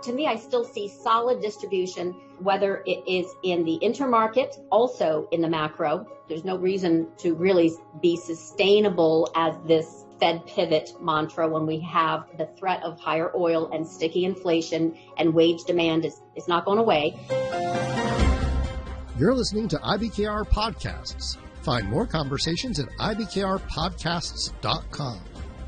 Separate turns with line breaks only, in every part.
to me, I still see solid distribution, whether it is in the intermarket, also in the macro. There's no reason to really be sustainable as this Fed pivot mantra when we have the threat of higher oil and sticky inflation, and wage demand is not going away.
You're listening to IBKR Podcasts. Find more conversations at IBKRpodcasts.com.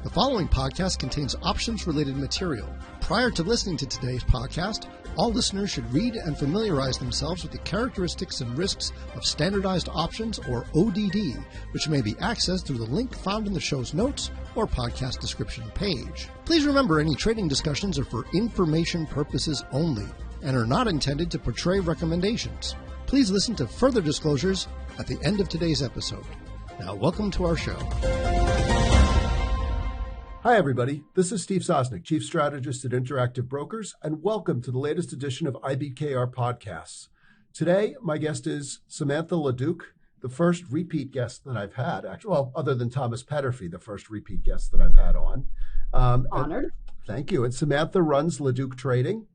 The following podcast contains options-related material. Prior to listening to today's podcast, all listeners should read and familiarize themselves with the characteristics and risks of standardized options, or ODD, which may be accessed through the link found in the show's notes or podcast description page. Please remember, any trading discussions are for information purposes only and are not intended to portray recommendations. Please listen to further disclosures at the end of today's episode. Now, welcome to our show.
Hi, everybody. This is Steve Sosnick, Chief Strategist at Interactive Brokers, and welcome to the latest edition of IBKR Podcasts. Today, my guest is Samantha LaDuc, the first repeat guest that I've had, actually, well, other than Thomas Petterfy, the first repeat guest that I've had on.
Honored.
Thank you. And Samantha runs LaDuc Trading.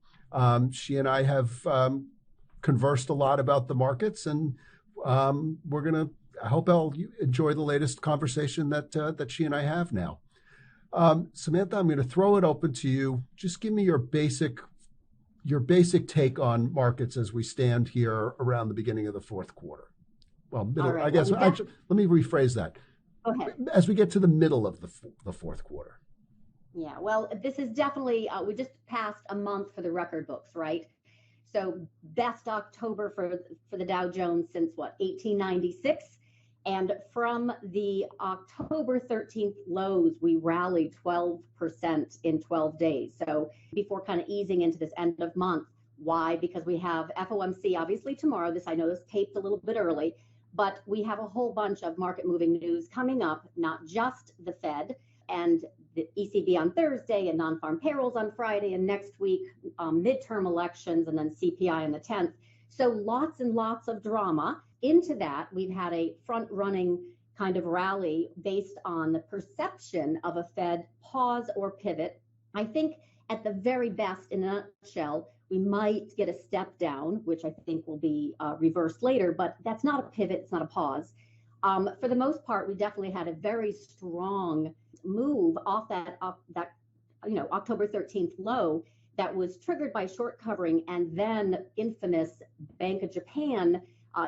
She and I have conversed a lot about the markets, and I hope I'll enjoy the latest conversation that she and I have now. Samantha, I'm going to throw it open to you. Just give me your basic take on markets as we stand here around the beginning of the fourth quarter. Well, middle, right. I guess. Actually, let me rephrase that.
Okay.
As we get to the middle of the fourth quarter.
Yeah. Well, this is definitely. We just passed a month for the record books, right? So best October for the Dow Jones since 1896. And from the October 13th lows, we rallied 12% in 12 days. So before kind of easing into this end of month. Why? Because we have FOMC obviously tomorrow. I know this taped a little bit early, but we have a whole bunch of market moving news coming up, not just the Fed and the ECB on Thursday and non-farm payrolls on Friday, and next week midterm elections, and then CPI on the 10th. So lots and lots of drama. Into that, we've had a front-running kind of rally based on the perception of a Fed pause or pivot. I think at the very best, in a nutshell, we might get a step down, which I think will be reversed later, but that's not a pivot, it's not a pause. For the most part, we definitely had a very strong move off that October 13th low that was triggered by short covering and then infamous Bank of Japan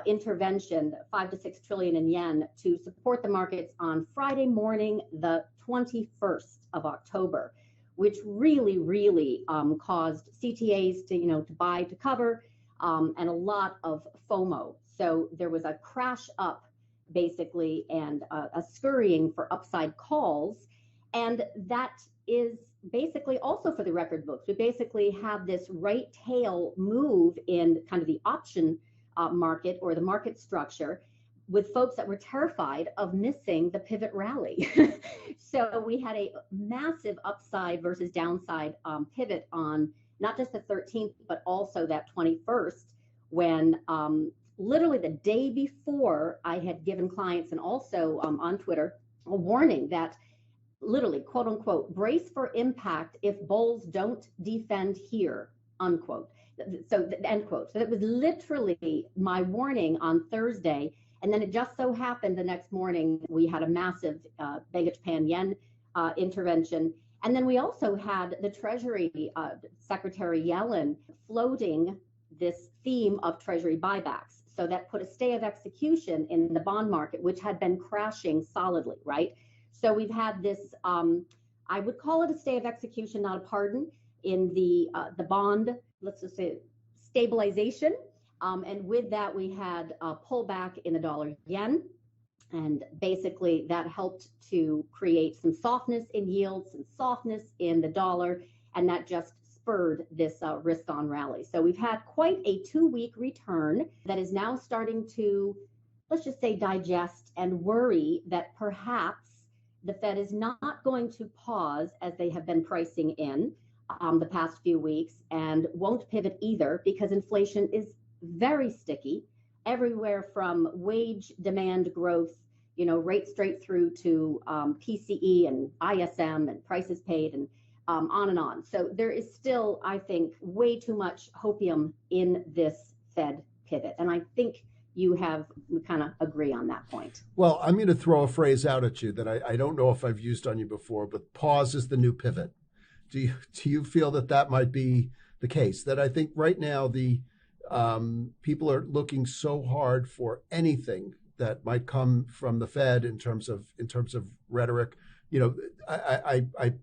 intervention, 5 to 6 trillion in yen, to support the markets on Friday morning, the 21st of October, which really caused CTAs to buy to cover, and a lot of FOMO. So there was a crash up basically, and a scurrying for upside calls, and that is basically also for the record books. We basically have this right tail move in kind of the option market, or the market structure, with folks that were terrified of missing the pivot rally. So we had a massive upside versus downside pivot on not just the 13th, but also that 21st, when literally the day before I had given clients, and also on Twitter, a warning that literally, quote unquote, brace for impact if bulls don't defend here, unquote. So the end quote. So that was literally my warning on Thursday. And then it just so happened the next morning, we had a massive Bank of Japan yen intervention. And then we also had the Treasury Secretary Yellen floating this theme of Treasury buybacks. So that put a stay of execution in the bond market, which had been crashing solidly, right? So we've had this, I would call it a stay of execution, not a pardon, in the bond, let's just say, stabilization. And with that, we had a pullback in the dollar yen. And basically that helped to create some softness in yields, some softness in the dollar, and that just spurred this risk-on rally. So we've had quite a 2-week return that is now starting to, let's just say, digest and worry that perhaps the Fed is not going to pause as they have been pricing in the past few weeks, and won't pivot either, because inflation is very sticky everywhere from wage demand growth, right straight through to PCE and ISM and prices paid, and on and on. So there is still, I think, way too much hopium in this Fed pivot. And I think we kind of agree on that point.
Well, I'm going to throw a phrase out at you that I don't know if I've used on you before, but pause is the new pivot. Do you feel that might be the case? That I think right now the people are looking so hard for anything that might come from the Fed in terms of rhetoric. You know, I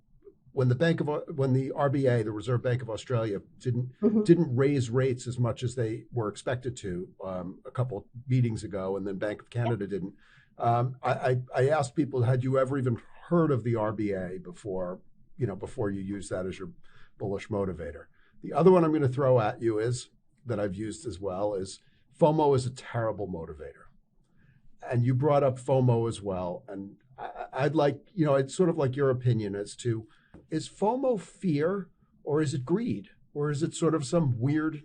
when the RBA, the Reserve Bank of Australia, didn't raise rates as much as they were expected to a couple of meetings ago, and then Bank of Canada didn't. I asked people, had you ever even heard of the RBA before you use that as your bullish motivator? The other one I'm going to throw at you is that I've used as well is FOMO is a terrible motivator. And you brought up FOMO as well. And I'd like, it's sort of like your opinion as to, is FOMO fear or is it greed? Or is it sort of some weird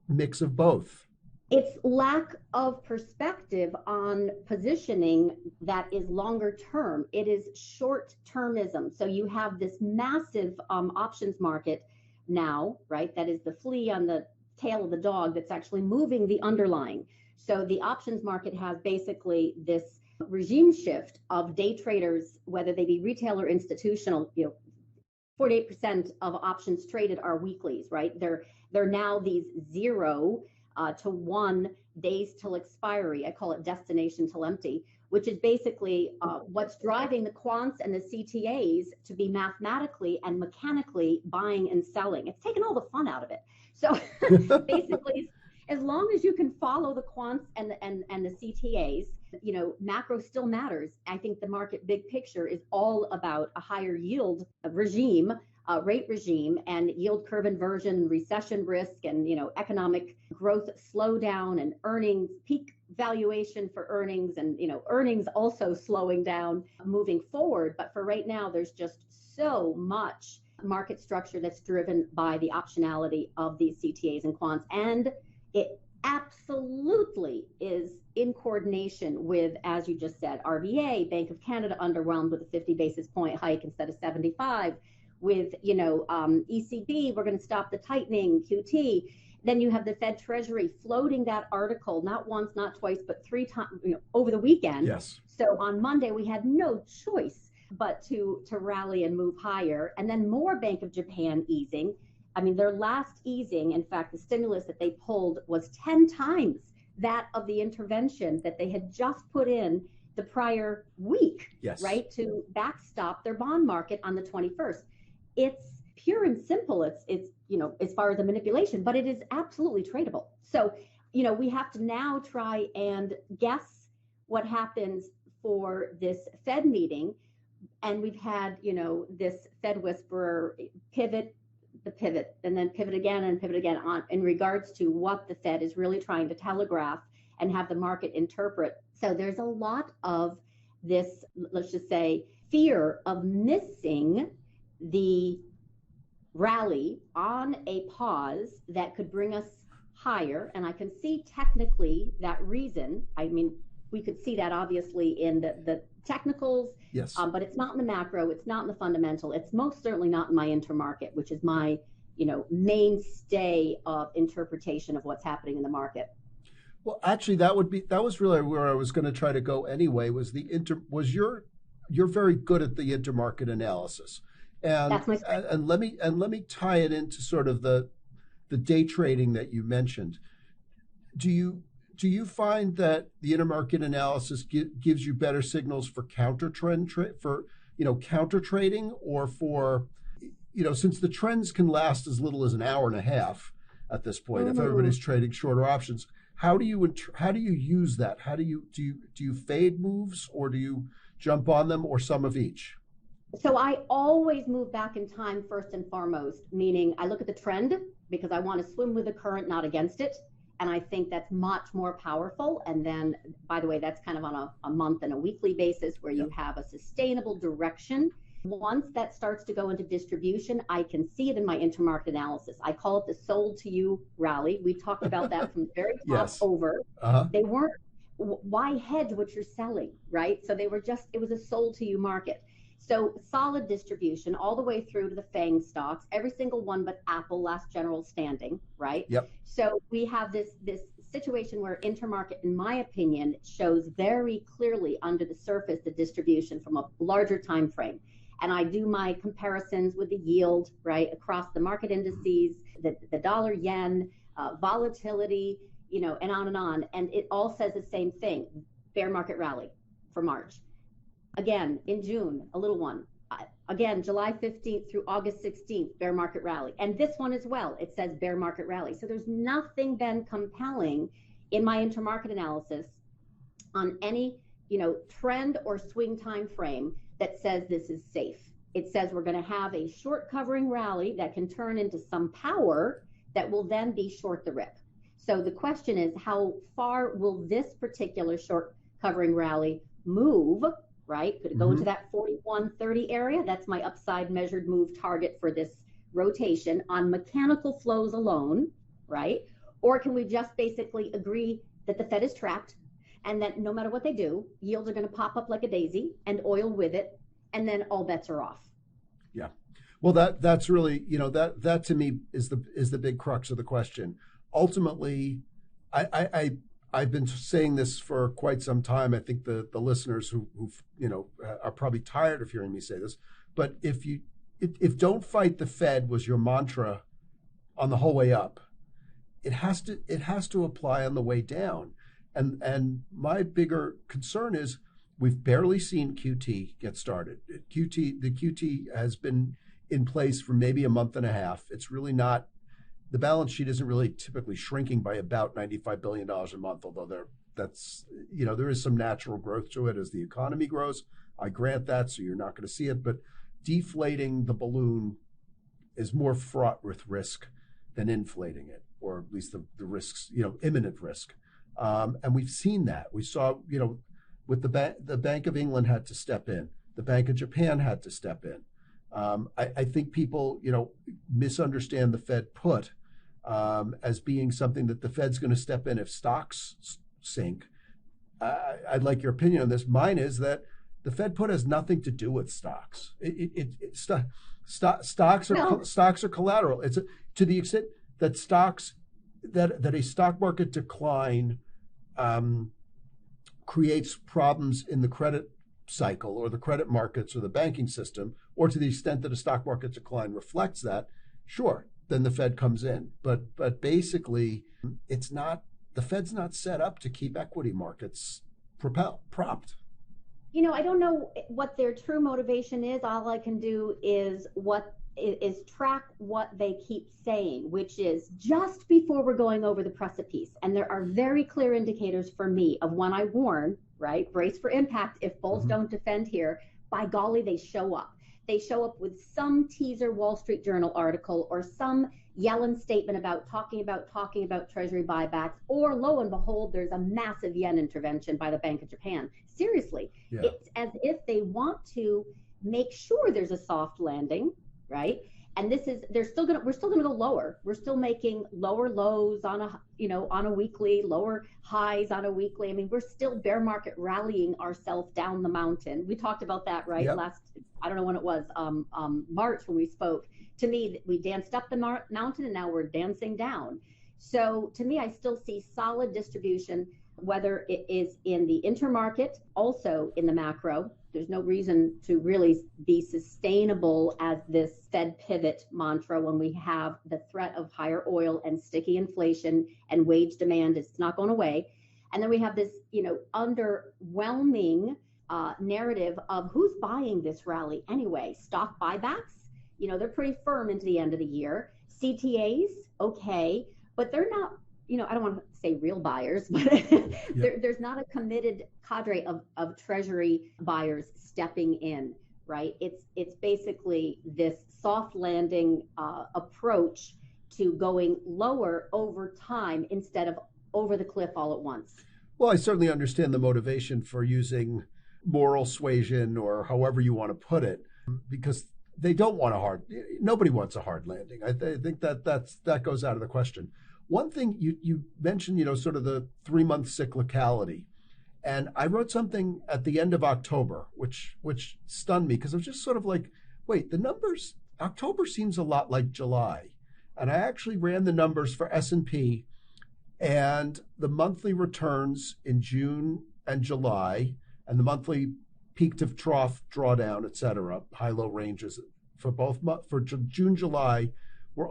mix of both?
It's lack of perspective on positioning that is longer term. It is short-termism. So you have this massive options market now, right? That is the flea on the tail of the dog that's actually moving the underlying. So the options market has basically this regime shift of day traders, whether they be retail or institutional. 48% of options traded are weeklies, right? They're now these 0 to 1 days till expiry. I call it destination till empty, which is basically what's driving the quants and the CTAs to be mathematically and mechanically buying and selling. It's taken all the fun out of it. So basically, as long as you can follow the quants and the CTAs, macro still matters. I think the market big picture is all about a higher yield regime, rate regime, and yield curve inversion, recession risk, and economic growth slowdown, and earnings peak valuation for earnings, and earnings also slowing down moving forward. But for right now, there's just so much market structure that's driven by the optionality of these CTAs and quants, and it absolutely is in coordination with, as you just said, RBA, Bank of Canada underwhelmed with a 50 basis point hike instead of 75, with ECB, we're going to stop the tightening, QT. Then you have the Fed Treasury floating that article not once, not twice, but 3 times over the weekend.
Yes.
So on Monday we had no choice but to rally and move higher. And then more Bank of Japan easing. I mean, their last easing, in fact, the stimulus that they pulled was 10 times that of the intervention that they had just put in the prior week,
yes,
right, to backstop their bond market on the 21st. It's pure and simple. It's as far as the manipulation, but it is absolutely tradable. So, we have to now try and guess what happens for this Fed meeting. And we've had, this Fed whisperer pivot, and then pivot again and pivot again on in regards to what the Fed is really trying to telegraph and have the market interpret. So there's a lot of this, let's just say, fear of missing the rally on a pause that could bring us higher. And I can see technically that reason. I mean, we could see that obviously in the technicals,
yes,
but it's not in the macro, it's not in the fundamental, it's most certainly not in my intermarket, which is my mainstay of interpretation of what's happening in the market.
Well, actually, that was really where I was going to try to go anyway. You're very good at the intermarket analysis, and
that's my strength.
And let me tie it into sort of the day trading that you mentioned. Do you find that the intermarket analysis gives you better signals for counter trading, or for since the trends can last as little as an hour and a half at this point, if everybody's trading shorter options? How do you use that? How do you fade moves, or do you jump on them, or some of each?
So I always move back in time first and foremost, meaning I look at the trend because I want to swim with the current, not against it. And I think that's much more powerful. And then, by the way, that's kind of on a month and a weekly basis where you have a sustainable direction. Once that starts to go into distribution, I can see it in my intermarket analysis. I call it the sold to you rally. We talked about that from the very top
yes.
over.
Uh-huh.
They weren't, why hedge what you're selling, right? So they were it was a sold to you market. So solid distribution all the way through to the FANG stocks, every single one but Apple, last general standing, right?
Yep.
So we have this situation where Intermarket, in my opinion, shows very clearly under the surface the distribution from a larger time frame. And I do my comparisons with the yield, right, across the market indices, the dollar yen, volatility, and on. And it all says the same thing, bear market rally for March. Again, in June, a little one. Again, July 15th through August 16th, bear market rally. And this one as well, it says bear market rally. So there's nothing been compelling in my intermarket analysis on any, trend or swing time frame that says this is safe. It says we're going to have a short covering rally that can turn into some power that will then be short the rip. So the question is, how far will this particular short covering rally move, right? Could it go into that 41.30 area? That's my upside measured move target for this rotation on mechanical flows alone, right? Or can we just basically agree that the Fed is trapped and that no matter what they do, yields are going to pop up like a daisy and oil with it, and then all bets are off?
Yeah. Well, that's really, that to me is the big crux of the question. Ultimately, I've been saying this for quite some time. I think the listeners who are probably tired of hearing me say this, but if don't fight the Fed was your mantra on the whole way up, it has to apply on the way down. And my bigger concern is we've barely seen QT get started. The QT has been in place for maybe a month and a half. It's really not, the balance sheet isn't really typically shrinking by about $95 billion a month, although there is some natural growth to it as the economy grows. I grant that, so you're not going to see it, but deflating the balloon is more fraught with risk than inflating it, or at least the risks, imminent risk. And we've seen that. We saw, with the Bank of England had to step in. The Bank of Japan had to step in. I think people, misunderstand the Fed put as being something that the Fed's going to step in if stocks sink. I'd like your opinion on this. Mine is that the Fed put has nothing to do with stocks. Stocks are collateral. It's to the extent that that a stock market decline creates problems in the credit cycle or the credit markets or the banking system, or to the extent that a stock market decline reflects that, sure, then the Fed comes in. But basically, the Fed's not set up to keep equity markets propped.
I don't know what their true motivation is. All I can do is track what they keep saying, which is just before we're going over the precipice. And there are very clear indicators for me of when I warn, right? Brace for impact. If bulls don't defend here, by golly, they show up. They show up with some teaser Wall Street Journal article or some Yellen statement about talking about Treasury buybacks, or lo and behold, there's a massive yen intervention by the Bank of Japan. Seriously, It's as if they want to make sure there's a soft landing, right? And we're still gonna go lower. We're still making lower lows on a weekly, lower highs on a weekly. I mean, we're still bear market rallying ourselves down the mountain. We talked about that, right?
Yep.
Last, I don't know when it was, March when we spoke. To me, we danced up the mountain and now we're dancing down. So to me, I still see solid distribution, whether it is in the intermarket, also in the macro. There's no reason to really be sustainable as this Fed pivot mantra when we have the threat of higher oil and sticky inflation and wage demand. It's not going away. And then we have this, underwhelming narrative of who's buying this rally anyway. Stock buybacks, they're pretty firm into the end of the year. CTAs, okay, but they're not, I don't want to say real buyers, but there's not a committed cadre of Treasury buyers stepping in, right? It's basically this soft landing approach to going lower over time instead of over the cliff all at once.
Well, I certainly understand the motivation for using moral suasion or however you want to put it, because they don't want nobody wants a hard landing. I think that goes out of the question. One thing you mentioned, sort of the 3-month cyclicality. And I wrote something at the end of October, which stunned me because I was just sort of like, wait, the numbers, October seems a lot like July. And I actually ran the numbers for S&P, and the monthly returns in June and July, and the monthly peak to trough drawdown, et cetera, high-low ranges for both for June, July were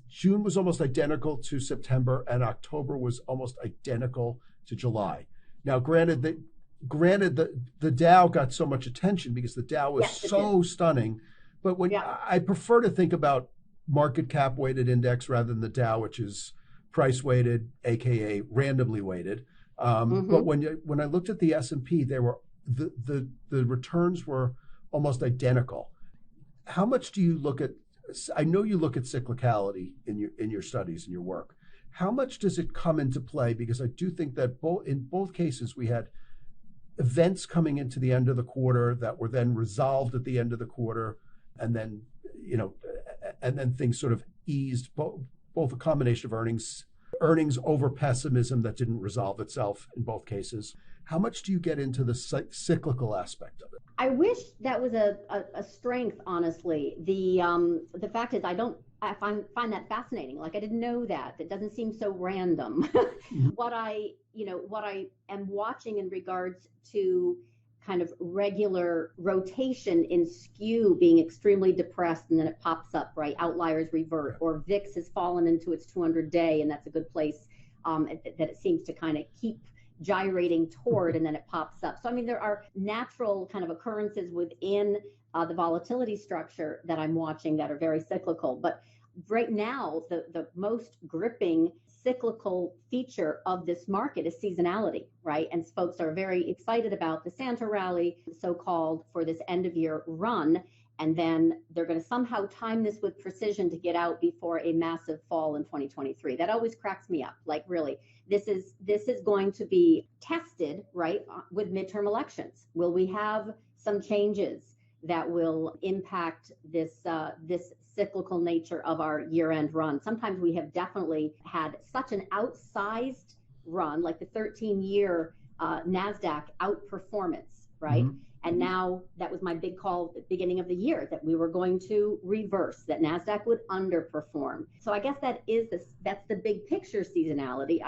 June was almost identical to September, and October was almost identical to July. Now, granted the Dow got so much attention because the Dow was so stunning, but when I prefer to think about market cap weighted index rather than the Dow, which is price weighted, aka randomly weighted. But when I looked at the S&P, they were the returns were almost identical. How much do you look at? I know you look at cyclicality in your studies and your work. How much does it come into play? Because I do think that in both cases we had events coming into the end of the quarter that were then resolved at the end of the quarter, and then things sort of eased. Both a combination of earnings over pessimism that didn't resolve itself in both cases. How much do you get into the cyclical aspect of it?
I wish that was a strength, honestly. The fact is, I find that fascinating. Like, I didn't know that. It doesn't seem so random. What I am watching in regards to kind of regular rotation in SKEW being extremely depressed, and then it pops up, right? Outliers revert, or VIX has fallen into its 200-day, and that's a good place that it seems to kind of keep gyrating toward, and then it pops up. So, I mean, there are natural kind of occurrences within the volatility structure that I'm watching that are very cyclical. But right now, the most gripping cyclical feature of this market is seasonality, right? And folks are very excited about the Santa rally, so-called, for this end of year run. And then they're going to somehow time this with precision to get out before a massive fall in 2023. That always cracks me up. Like, really, this is going to be tested, right, with midterm elections. Will we have some changes that will impact this cyclical nature of our year-end run? Sometimes we have definitely had such an outsized run, like the 13-year NASDAQ outperformance, right? And now that was my big call at the beginning of the year, that we were going to reverse, that NASDAQ would underperform. So I guess that's the big picture seasonality.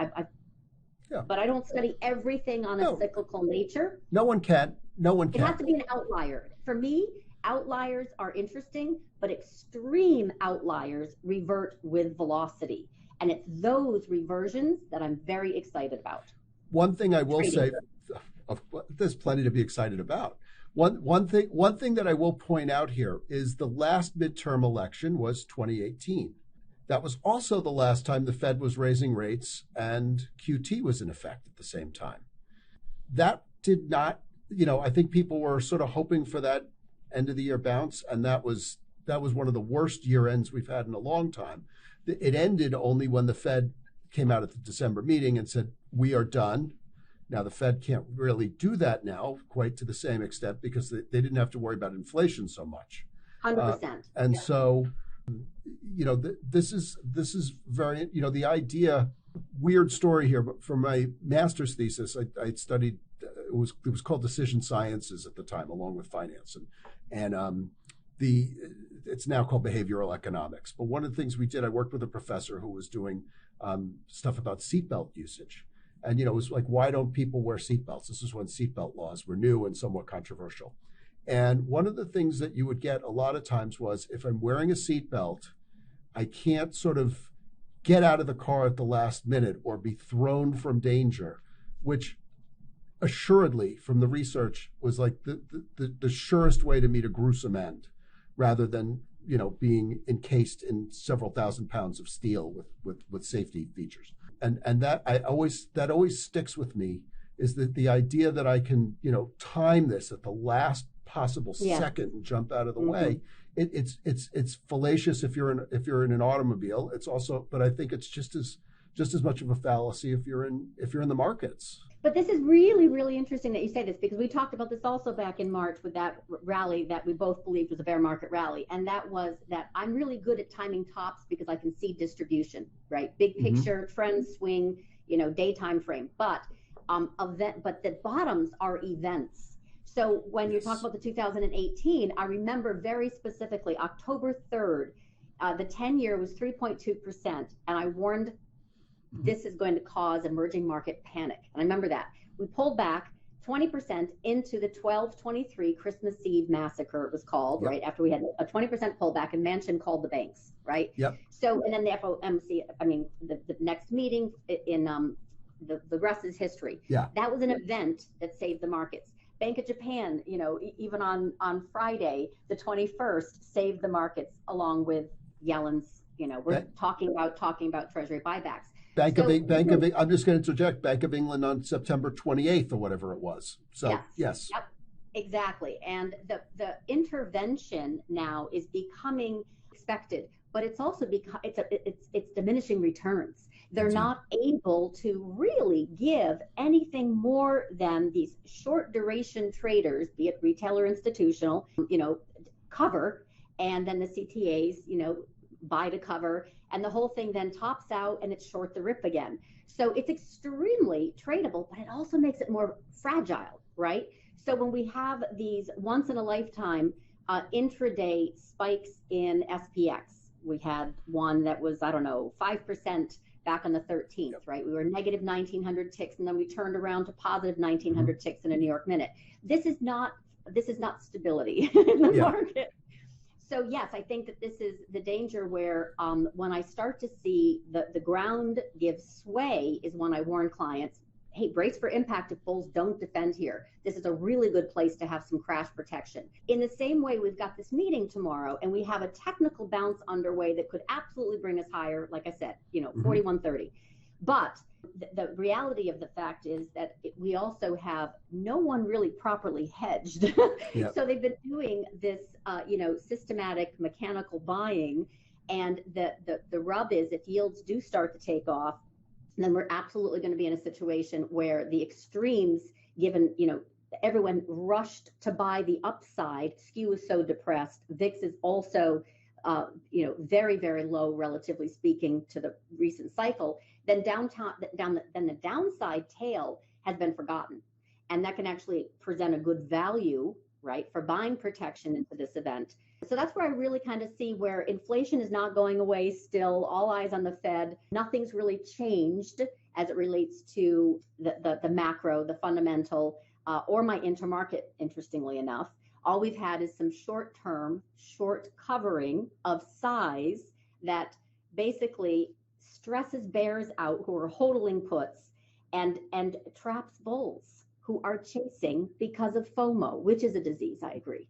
But I don't study everything on a cyclical nature.
No one can. It
has to be an outlier. For me, outliers are interesting, but extreme outliers revert with velocity. And it's those reversions that I'm very excited about.
One thing I will say, there's plenty to be excited about. One thing that I will point out here is the last midterm election was 2018. That was also the last time the Fed was raising rates and QT was in effect at the same time. That did not, I think people were sort of hoping for that end of the year bounce, and that was one of the worst year ends we've had in a long time. It ended only when the Fed came out at the December meeting and said, we are done. Now, the Fed can't really do that now quite to the same extent because they didn't have to worry about inflation so much.
100%.
And so, this is very, the idea, weird story here, but for my master's thesis, I studied, it was called decision sciences at the time, along with finance. And it's now called behavioral economics. But one of the things we did, I worked with a professor who was doing stuff about seatbelt usage. And, it was like, why don't people wear seatbelts? This is when seatbelt laws were new and somewhat controversial. And one of the things that you would get a lot of times was, if I'm wearing a seatbelt, I can't sort of get out of the car at the last minute or be thrown from danger, which assuredly, from the research, was like the surest way to meet a gruesome end, rather than, being encased in several thousand pounds of steel with safety features. And that always sticks with me, is that the idea that I can, time this at the last possible second and jump out of the way. It's fallacious if you're in an automobile. It's also, but I think it's just as much of a fallacy if you're in the markets.
But this is really, really interesting that you say this, because we talked about this also back in March with that rally that we both believed was a bear market rally. And that was that I'm really good at timing tops because I can see distribution, right? Big picture, trend swing, day time frame. But event, but the bottoms are events. So when you talk about the 2018, I remember very specifically October 3rd, the 10-year was 3.2%, and I warned this is going to cause emerging market panic. And I remember that. We pulled back 20% into the 12/23 Christmas Eve massacre, it was called, right? After we had a 20% pullback, and Manchin called the banks, right?
Yep.
So, and then the FOMC, I mean, the next meeting in the rest is history.
Yeah.
That was an event that saved the markets. Bank of Japan, you know, even on Friday, the 21st, saved the markets along with Yellen's, you know, we're talking about Treasury buybacks.
I'm just going to interject, Bank of England on September 28th or whatever it was. So, yes. Yep,
exactly. And the intervention now is becoming expected, but it's also it's diminishing returns. They're not able to really give anything more than these short duration traders, be it retail or institutional, you know, cover, and then the CTAs, you know, buy to cover, and the whole thing then tops out and it's short the rip again. So it's extremely tradable, but it also makes it more fragile, right? So when we have these once in a lifetime intraday spikes in SPX, we had one that was, I don't know, 5% back on the 13th, right? We were negative 1,900 ticks, and then we turned around to positive 1,900 ticks in a New York minute. This is not stability in the market. So yes, I think that this is the danger where when I start to see the ground give sway is when I warn clients, hey, brace for impact if bulls don't defend here. This is a really good place to have some crash protection. In the same way, we've got this meeting tomorrow, and we have a technical bounce underway that could absolutely bring us higher, like I said, you know, 41.30. But the reality of the fact is that we also have no one really properly hedged. So they've been doing this, you know, systematic mechanical buying, and the rub is if yields do start to take off, then we're absolutely going to be in a situation where the extremes, given, you know, everyone rushed to buy the upside, SKEW is so depressed, VIX is also, you know, very, very low, relatively speaking, to the recent cycle, then the downside tail has been forgotten. And that can actually present a good value, right, for buying protection into this event. So that's where I really kind of see where inflation is not going away still, all eyes on the Fed. Nothing's really changed as it relates to the macro, the fundamental, or my intermarket, interestingly enough. All we've had is some short-term, short covering of size that basically stresses bears out who are hodling puts and traps bulls who are chasing because of FOMO, which is a disease, I agree.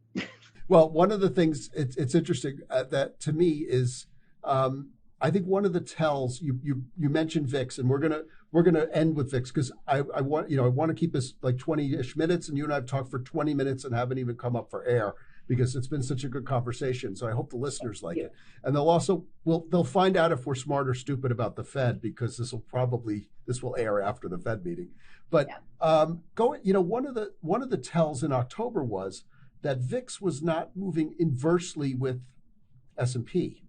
Well, one of the things it's interesting that to me is I think one of the tells you mentioned VIX, and we're gonna end with VIX because I want to keep this like 20-ish minutes, and you and I have talked for 20 minutes and haven't even come up for air because it's been such a good conversation. So I hope the listeners like it, and they'll find out if we're smart or stupid about the Fed because this will air after the Fed meeting. But one of the tells in October was that VIX was not moving inversely with S&P.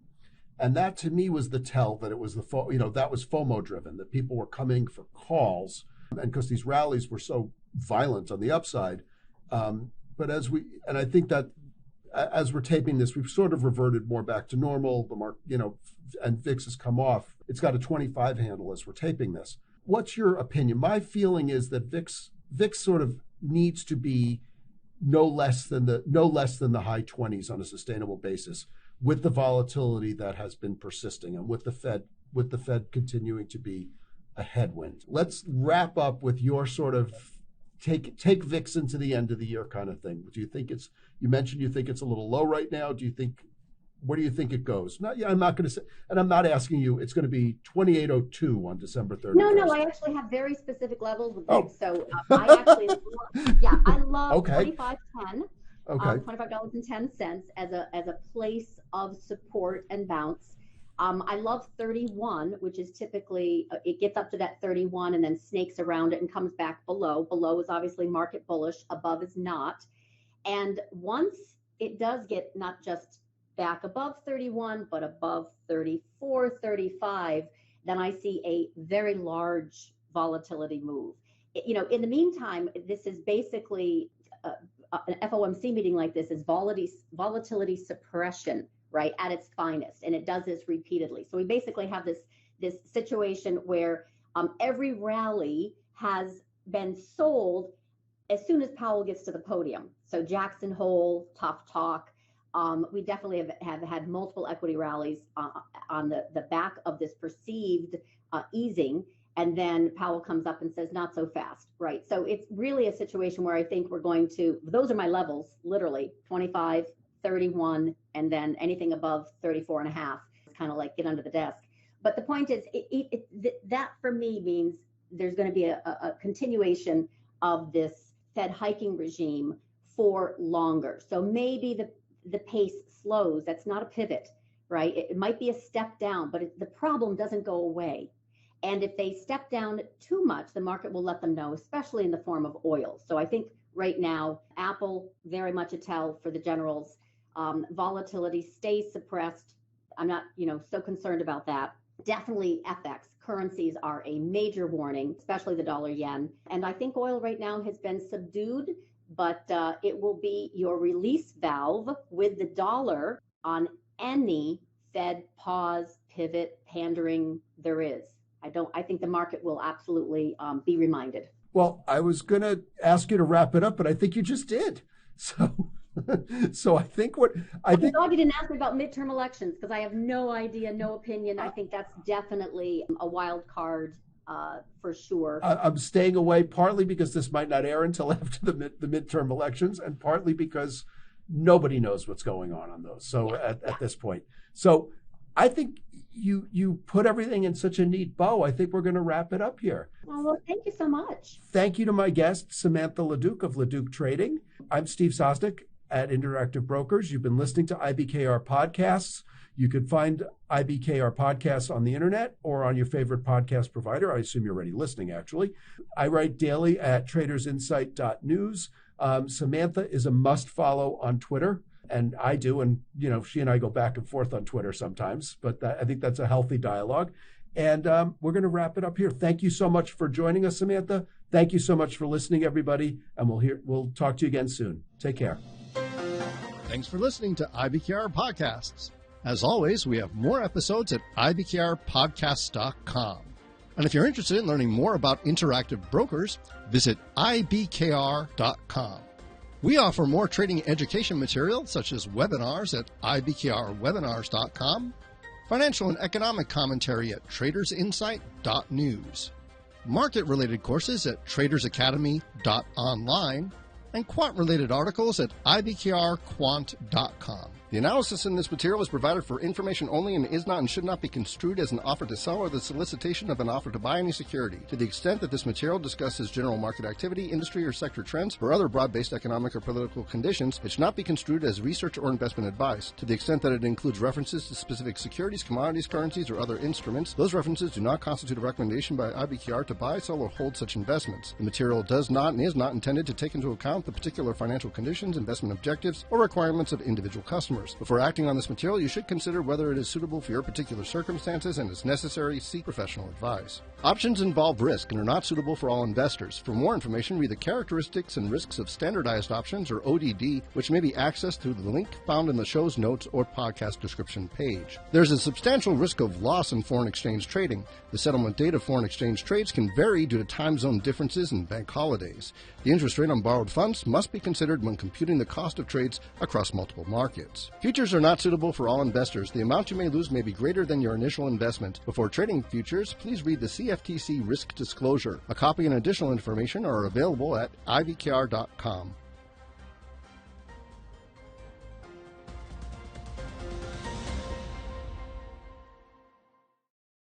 And that to me was the tell that it was that was FOMO driven, that people were coming for calls. And because these rallies were so violent on the upside. But I think that as we're taping this, we've sort of reverted more back to normal. The mark, and VIX has come off. It's got a 25 handle as we're taping this. What's your opinion? My feeling is that VIX sort of needs to be no less than the high 20s on a sustainable basis, with the volatility that has been persisting and with the Fed continuing to be a headwind. Let's wrap up with your sort of take VIX into the end of the year kind of thing. Do you think you mentioned you think it's a little low right now? Where do you think it goes? I'm not going to say, and I'm not asking you, it's going to be 2802 on December 31st.
No, I actually have very specific levels with VIX. So I actually, I love 25.10. Okay. $25.10 as a place of support and bounce. I love 31, which is typically, it gets up to that 31 and then snakes around it and comes back below. Below is obviously market bullish, above is not. And once it does get not just back above 31, but above 34, 35, then I see a very large volatility move. in the meantime, this is basically an FOMC meeting like this is volatility suppression, right, at its finest, and it does this repeatedly. So we basically have this situation where every rally has been sold as soon as Powell gets to the podium. So Jackson Hole, tough talk. We definitely have had multiple equity rallies on the back of this perceived easing. And then Powell comes up and says, not so fast, right? So it's really a situation where I think we're going to, those are my levels, literally 25, 31, and then anything above 34 and a half. It's kind of like get under the desk. But the point is, that for me means there's going to be a continuation of this Fed hiking regime for longer. So maybe the pace slows. That's not a pivot, right? It might be a step down, but the problem doesn't go away. And if they step down too much, the market will let them know, especially in the form of oil. So I think right now, Apple, very much a tell for the generals. Volatility stays suppressed. I'm not, so concerned about that. Definitely FX. Currencies are a major warning, especially the dollar yen. And I think oil right now has been subdued, but it will be your release valve with the dollar on any Fed pause, pivot, pandering there is. I think the market will absolutely be reminded.
Well, I was going to ask you to wrap it up, but I think you just did. So I think
I'm glad you didn't ask me about midterm elections because I have no idea, no opinion. I think that's definitely a wild card for sure.
I'm staying away partly because this might not air until after the midterm elections, and partly because nobody knows what's going on those. So at this point, so I think you put everything in such a neat bow. I think we're going to wrap it up here.
Well, thank you so much.
Thank you to my guest, Samantha LaDuc of LaDuc Trading. I'm Steve Sosnick at Interactive Brokers. You've been listening to IBKR Podcasts. You could find IBKR Podcasts on the internet or on your favorite podcast provider. I assume you're already listening, actually. I write daily at tradersinsight.news. Samantha is a must follow on Twitter. And I do, and she and I go back and forth on Twitter sometimes, but I think that's a healthy dialogue. And we're going to wrap it up here. Thank you so much for joining us, Samantha. Thank you so much for listening, everybody. And we'll talk to you again soon. Take care.
Thanks for listening to IBKR Podcasts. As always, we have more episodes at IBKRpodcasts.com. And if you're interested in learning more about interactive brokers, visit IBKR.com. We offer more trading education material, such as webinars at IBKRwebinars.com, financial and economic commentary at tradersinsight.news, market-related courses at tradersacademy.online, and quant-related articles at IBKRquant.com. The analysis in this material is provided for information only and is not and should not be construed as an offer to sell or the solicitation of an offer to buy any security. To the extent that this material discusses general market activity, industry or sector trends, or other broad-based economic or political conditions, it should not be construed as research or investment advice. To the extent that it includes references to specific securities, commodities, currencies, or other instruments, those references do not constitute a recommendation by IBKR to buy, sell, or hold such investments. The material does not and is not intended to take into account the particular financial conditions, investment objectives, or requirements of individual customers. Before acting on this material, you should consider whether it is suitable for your particular circumstances and, as necessary, seek professional advice. Options involve risk and are not suitable for all investors. For more information, read the Characteristics and Risks of Standardized Options, or ODD, which may be accessed through the link found in the show's notes or podcast description page. There's a substantial risk of loss in foreign exchange trading. The settlement date of foreign exchange trades can vary due to time zone differences and bank holidays. The interest rate on borrowed funds must be considered when computing the cost of trades across multiple markets. Futures are not suitable for all investors. The amount you may lose may be greater than your initial investment. Before trading futures, please read the CFTC risk disclosure. A copy and additional information are available at IBKR.com.